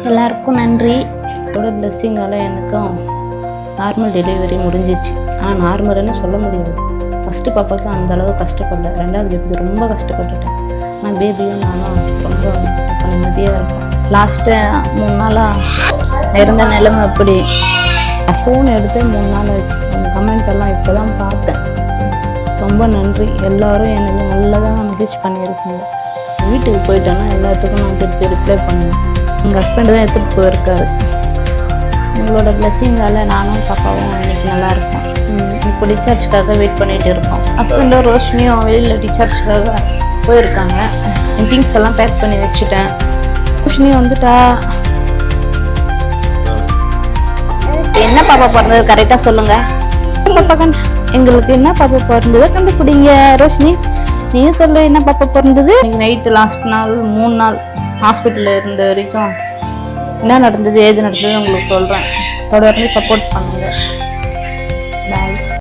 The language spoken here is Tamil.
எல்லாருக்கும் நன்றி. அதோட பிளெஸ்ஸிங்கால் எனக்கும் நார்மல் டெலிவரி முடிஞ்சிச்சு. ஆனால் நார்மல்னு சொல்ல முடியாது. ஃபஸ்ட்டு பாப்பாவுக்கு அந்தளவு கஷ்டப்படல, ரெண்டாவது பேபிக்கு ரொம்ப கஷ்டப்பட்டுட்டேன். ஆனால் பேபியும் நானும் ரொம்ப நிம்மதியாக இருக்கும். லாஸ்ட்டு 3 நாளாக இருந்த நிலைமை எப்படி ஃபோன் எடுத்து 3 நாள் ஆச்சு. அந்த கமெண்ட் எல்லாம் இப்போ தான் பார்த்தேன். ரொம்ப நன்றி. எல்லோரும் எனக்கு நல்லதாக மெசேஜ் பண்ணியிருக்கீங்க. வீட்டுக்கு போயிட்டேன்னா எல்லாத்துக்கும் நான் திருப்பி ரிப்ளை பண்ணுவேன். எங்கள் ஹஸ்பண்டு தான் எடுத்துகிட்டு போயிருக்காரு. உங்களோட பிளெஸ்ஸிங்கால் நானும் பாப்பாவும் இன்றைக்கி நல்லாயிருக்கோம். இப்போ டிஸ்சார்ஜுக்காக வெயிட் பண்ணிகிட்டு இருக்கோம். ஹஸ்பண்டும் ரோஷினியும் வெளியில் டிஸ்சார்ஜுக்காக போயிருக்காங்க. என் திங்ஸ் எல்லாம் பேக் பண்ணி வச்சுட்டேன். ரோஷினியும் வந்துட்டா. என்ன பாப்பா பிறந்தது கரெக்டாக சொல்லுங்கள். பாப்பா எங்களுக்கு என்ன பாப்பா பிறந்தது கண்டுபிடிங்க. ரோஷினி நீயும் சொல்லு, என்ன பாப்பா பிறந்தது? நைட்டு லாஸ்ட் நாள் 3 நாள் ஹாஸ்பிட்டலில் இருந்த வரைக்கும் என்ன நடந்தது ஏது நடந்தது உங்களுக்கு சொல்கிறேன். தொடர்ந்து சப்போர்ட் பண்ணுங்கள். பாய்.